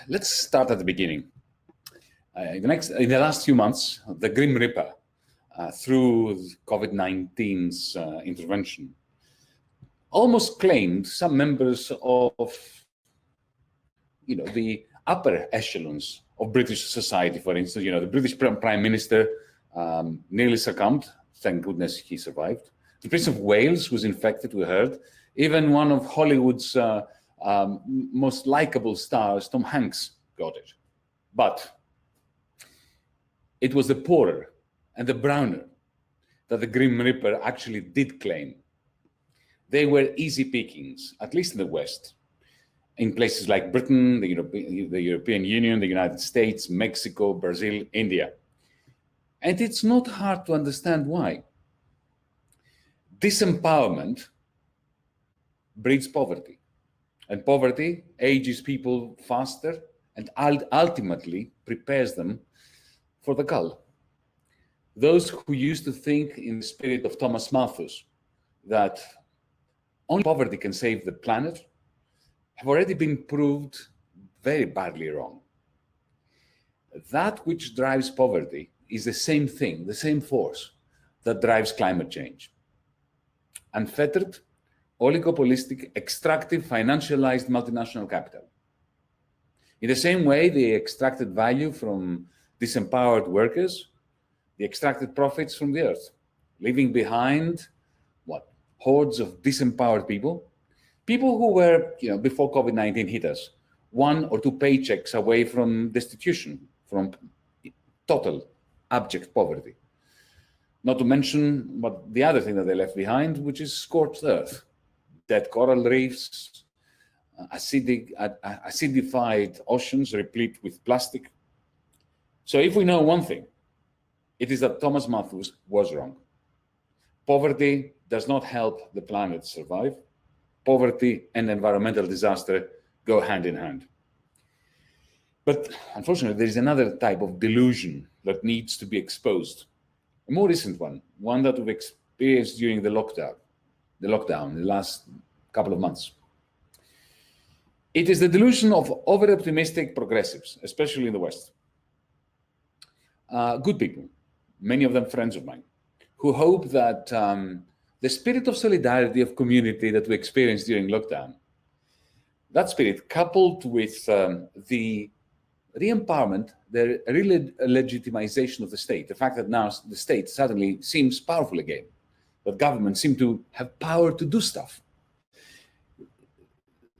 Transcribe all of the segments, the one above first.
Let's start at the beginning. In the last few months, the Grim Reaper, through COVID-19's intervention, almost claimed some members of, the upper echelons of British society. For instance, the British Prime Minister nearly succumbed. Thank goodness he survived. The Prince of Wales was infected, we heard. Even one of Hollywood's most likable stars, Tom Hanks, got it. But it was the poorer and the browner that the Grim Reaper actually did claim. They were easy pickings, at least in the West, in places like Britain, the European Union, the United States, Mexico, Brazil, India. And it's not hard to understand why. Disempowerment breeds poverty, and poverty ages people faster and ultimately prepares them for the cull. Those who used to think in the spirit of Thomas Malthus that only poverty can save the planet have already been proved very badly wrong. That which drives poverty is the same thing, the same force that drives climate change. Unfettered, oligopolistic, extractive, financialized multinational capital. In the same way they extracted value from disempowered workers, they extracted profits from the earth, leaving behind, hordes of disempowered people who were, before COVID-19 hit us, 1 or 2 paychecks away from destitution, from total abject poverty. Not to mention the other thing that they left behind, which is scorched earth, dead coral reefs, acidified oceans replete with plastic. So if we know one thing, it is that Thomas Malthus was wrong. Poverty does not help the planet survive. Poverty and environmental disaster go hand in hand. But unfortunately, there is another type of delusion that needs to be exposed. A more recent one that we've experienced during the lockdown, the last couple of months. It is the delusion of over-optimistic progressives, especially in the West. Good people, many of them friends of mine, who hope that the spirit of solidarity, of community that we experienced during lockdown, that spirit coupled with the re-empowerment, the legitimization of the state, the fact that now the state suddenly seems powerful again, that governments seem to have power to do stuff.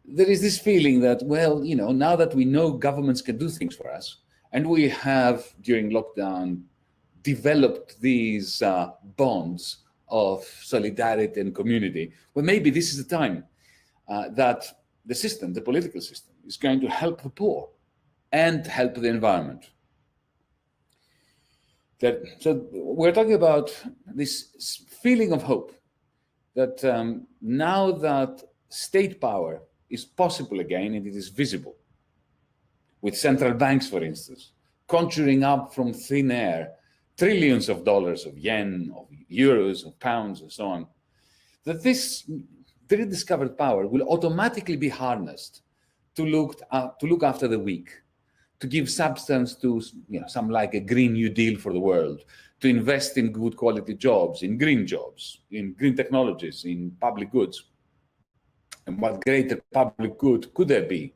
There is this feeling that, now that we know governments can do things for us, and we have, during lockdown, developed these bonds of solidarity and community, well, maybe this is the time that the system, the political system, is going to help the poor and help the environment. So we're talking about this feeling of hope that now that state power is possible again and it is visible, with central banks, for instance, conjuring up from thin air trillions of dollars, of yen, of euros, of pounds, and so on, that this rediscovered power will automatically be harnessed to look after the weak, to give substance to some like a Green New Deal for the world, to invest in good quality jobs, in green technologies, in public goods. And what greater public good could there be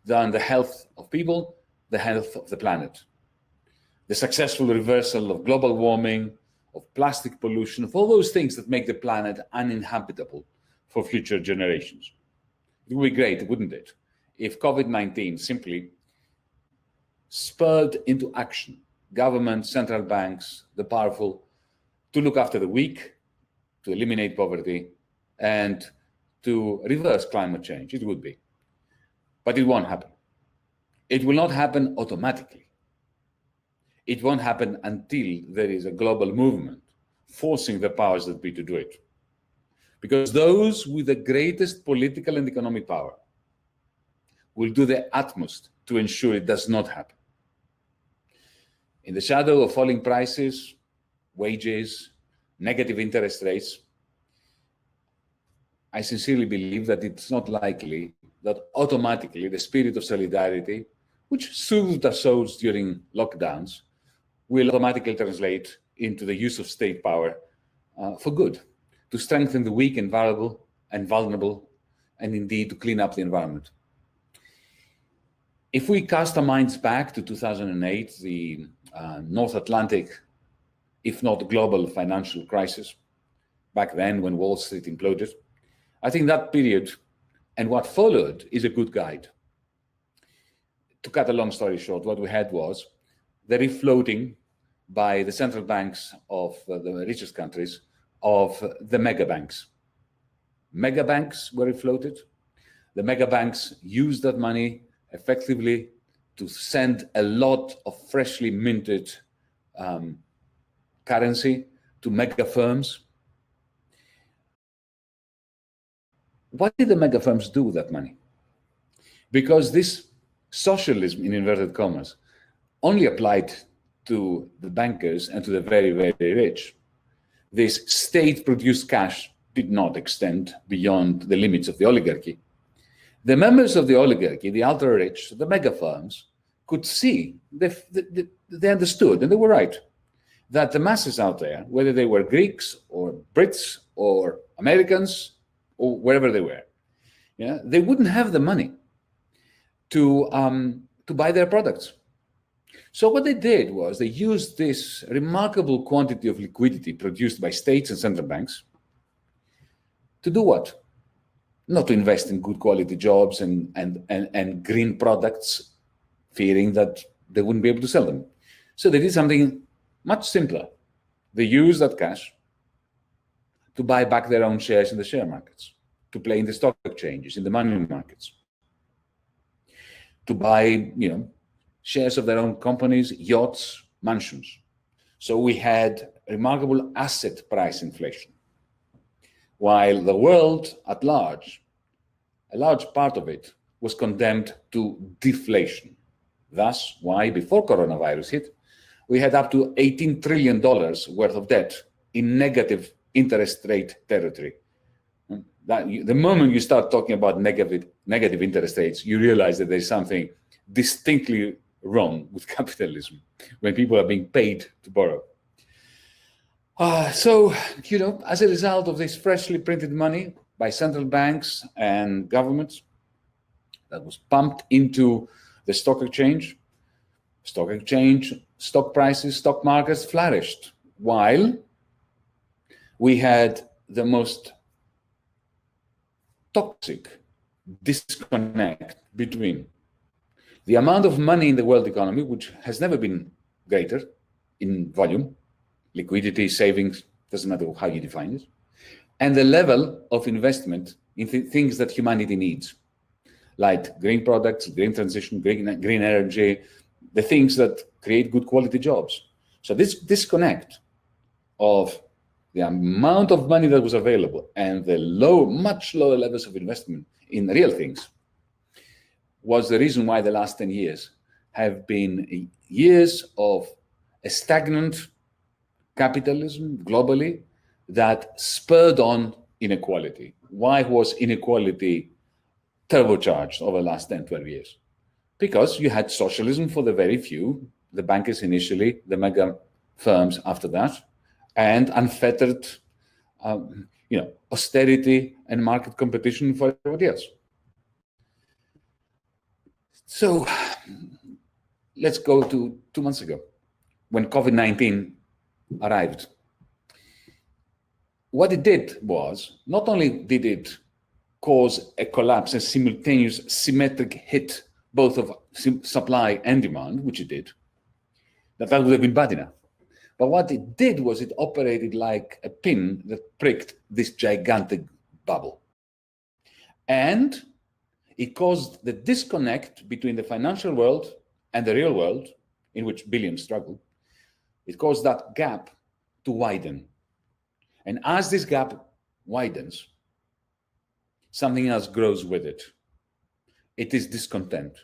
than the health of people, the health of the planet? The successful reversal of global warming, of plastic pollution, of all those things that make the planet uninhabitable for future generations. It would be great, wouldn't it, if COVID-19 simply spurred into action governments, central banks, the powerful, to look after the weak, to eliminate poverty, and to reverse climate change. It would be. But it won't happen. It will not happen automatically. It won't happen until there is a global movement forcing the powers that be to do it. Because those with the greatest political and economic power will do their utmost to ensure it does not happen. In the shadow of falling prices, wages, negative interest rates, I sincerely believe that it's not likely that automatically the spirit of solidarity which soothed our souls during lockdowns, will automatically translate into the use of state power for good, to strengthen the weak and vulnerable, and indeed to clean up the environment. If we cast our minds back to 2008, the North Atlantic, if not global financial crisis, back then when Wall Street imploded, I think that period and what followed is a good guide. To cut a long story short, what we had was the refloating by the central banks of the richest countries of the mega banks. Mega banks were refloated. The mega banks used that money effectively to send a lot of freshly minted currency to mega firms. What did the mega firms do with that money? Because this socialism, in inverted commas, only applied to the bankers and to the very, very rich. This state-produced cash did not extend beyond the limits of the oligarchy. The members of the oligarchy, the ultra-rich, the mega firms, could see, they understood, and they were right, that the masses out there, whether they were Greeks or Brits or Americans or wherever they were, they wouldn't have the money to buy their products. So what they did was they used this remarkable quantity of liquidity produced by states and central banks to do what? Not to invest in good quality jobs and green products, fearing that they wouldn't be able to sell them. So they did something much simpler. They used that cash to buy back their own shares in the share markets, to play in the stock exchanges, in the money markets, to buy, shares of their own companies, yachts, mansions. So we had remarkable asset price inflation, while the world at large, a large part of it, was condemned to deflation. Thus, why before coronavirus hit, we had up to $18 trillion worth of debt in negative interest rate territory. The moment you start talking about negative interest rates, you realize that there's something distinctly wrong with capitalism when people are being paid to borrow. So, as a result of this freshly printed money by central banks and governments that was pumped into the stock exchange, stock prices, stock markets flourished, while we had the most toxic disconnect between the amount of money in the world economy, which has never been greater in volume, liquidity, savings, doesn't matter how you define it, and the level of investment in things that humanity needs, like green products, green transition, green energy, the things that create good quality jobs. So this disconnect of the amount of money that was available and the much lower levels of investment in real things was the reason why the last 10 years have been years of a stagnant capitalism globally that spurred on inequality. Why was inequality turbocharged over the last 10, 12 years? Because you had socialism for the very few, the bankers initially, the mega firms after that, and unfettered austerity and market competition for everybody else. So let's go to 2 months ago when COVID-19 arrived. What it did was, not only did it cause a collapse, a simultaneous symmetric hit, both of supply and demand, which it did, that would have been bad enough. But what it did was it operated like a pin that pricked this gigantic bubble. And it caused the disconnect between the financial world and the real world, in which billions struggle. It caused that gap to widen. And as this gap widens, something else grows with it. It is discontent.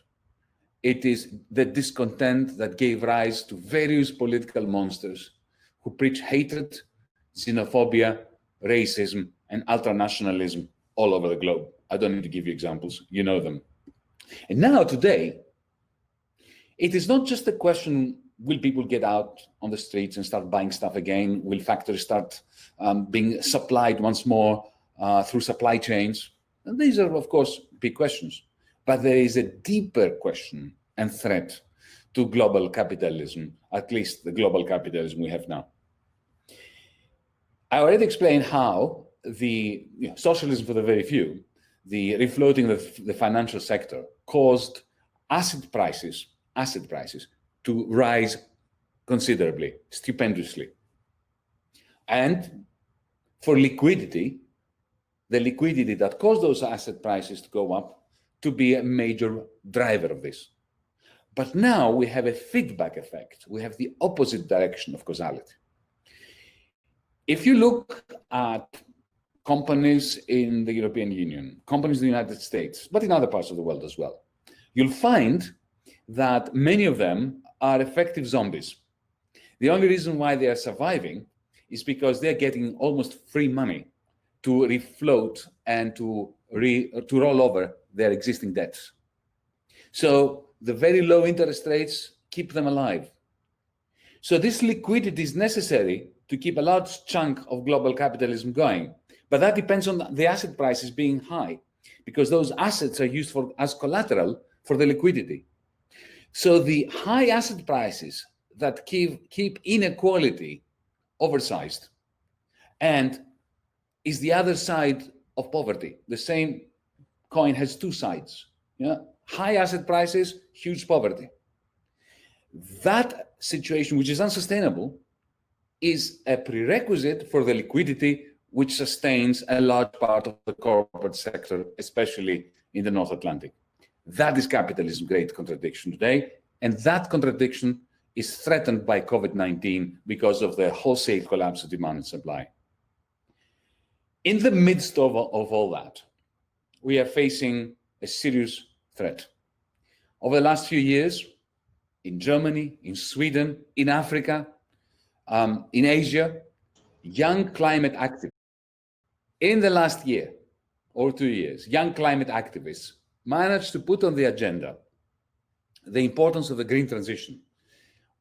It is the discontent that gave rise to various political monsters who preach hatred, xenophobia, racism, and ultranationalism all over the globe. I don't need to give you examples, you know them. And now today, It is not just a question, will people get out on the streets and start buying stuff again? Will factories start being supplied once more through supply chains? And these are, of course, big questions. But there is a deeper question and threat to global capitalism, at least the global capitalism we have now. I already explained how the socialism for the very few, the refloating of the financial sector, caused asset prices to rise considerably, stupendously. And for liquidity, the liquidity that caused those asset prices to go up to be a major driver of this. But now we have a feedback effect. We have the opposite direction of causality. If you look at companies in the European Union, companies in the United States, but in other parts of the world as well, you'll find that many of them are effective zombies. The only reason why they are surviving is because they're getting almost free money to refloat and to roll over their existing debts. So the very low interest rates keep them alive. So this liquidity is necessary to keep a large chunk of global capitalism going. But that depends on the asset prices being high, because those assets are used as collateral for the liquidity. So the high asset prices that keep inequality oversized and is the other side of poverty. The same coin has two sides. Yeah? High asset prices, huge poverty. That situation, which is unsustainable, is a prerequisite for the liquidity which sustains a large part of the corporate sector, especially in the North Atlantic. That is capitalism's great contradiction today, and that contradiction is threatened by COVID-19 because of the wholesale collapse of demand and supply. In the midst of all that, we are facing a serious threat. Over the last few years, in Germany, in Sweden, in Africa, in Asia, young climate activists, in the last year or 2 years, young climate activists managed to put on the agenda the importance of the green transition,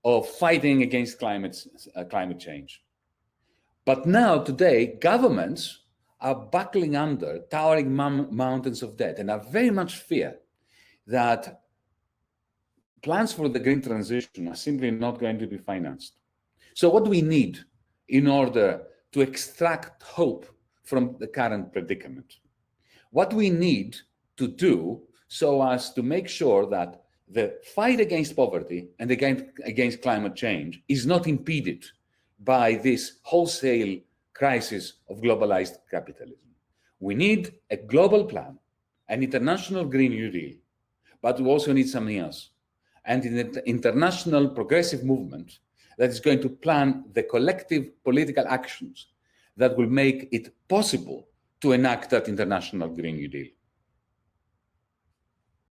of fighting against climate change. But now, today, governments are buckling under towering mountains of debt and are very much fear that plans for the green transition are simply not going to be financed. So what do we need in order to extract hope from the current predicament? What we need to do so as to make sure that the fight against poverty and against climate change is not impeded by this wholesale crisis of globalized capitalism. We need a global plan, an international Green New Deal, but we also need something else, and an international progressive movement that is going to plan the collective political actions that will make it possible to enact that international Green New Deal.